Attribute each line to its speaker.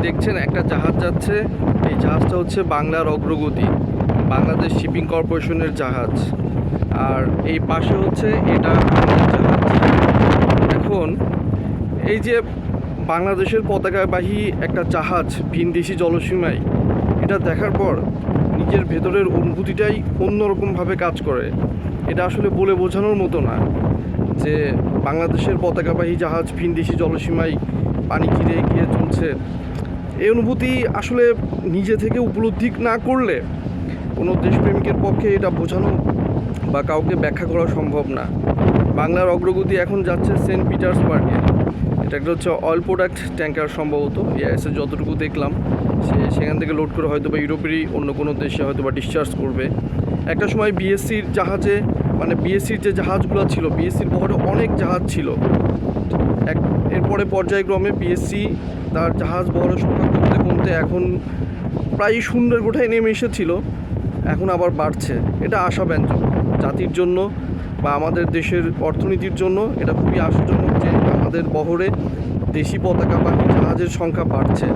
Speaker 1: দেখছেন একটা জাহাজ যাচ্ছে। এই জাহাজটা হচ্ছে বাংলার অগ্রগতি, বাংলাদেশ শিপিং কর্পোরেশনের জাহাজ। আর এই পাশে হচ্ছে এটা আমাদের জাহাজ। এখন এই যে বাংলাদেশের পতাকাবাহী একটা জাহাজ ভিনদেশি জলসীমায়, এটা দেখার পর নিজের ভেতরের অনুভূতিটাই অন্যরকমভাবে কাজ করে। এটা আসলে বলে বোঝানোর মতো না যে বাংলাদেশের পতাকাবাহী জাহাজ ভিনদেশি জলসীমায় পানি ঘিরে এগিয়ে চলছে। এই অনুভূতি আসলে নিজে থেকে উপলব্ধি না করলে কোনো দেশপ্রেমিকের পক্ষে এটা বোঝানো বা কাউকে ব্যাখ্যা করা সম্ভব না। বাংলার অগ্রগতি এখন যাচ্ছে সেন্ট পিটার্সবার্গে। এটা একটা হচ্ছে অয়েল প্রোডাক্ট ট্যাঙ্কার, সম্ভবত এআইএসে যতটুকু দেখলাম সেখান থেকে লোড করে হয়তো বা ইউরোপেরই অন্য কোনো দেশে হয়তো বা ডিসচার্জ করবে। একটা সময় বিএসসির জাহাজে, মানে বিএসসির যে জাহাজগুলো ছিল, বিএসসির বহরে অনেক জাহাজ ছিল। এরপরে পর্যায়ক্রমে বিএসসি তার জাহাজ বহরের সংখ্যা কমতে কমতে এখন প্রায় শূন্যের কোঠায় নেমে এসেছিল, এখন আবার বাড়ছে। এটা আশাব্যঞ্জক জাতির জন্য বা আমাদের দেশের অর্থনীতির জন্য। এটা খুবই আশাজনক যে আমাদের বহরে দেশি পতাকাবাহী জাহাজের সংখ্যা বাড়ছে।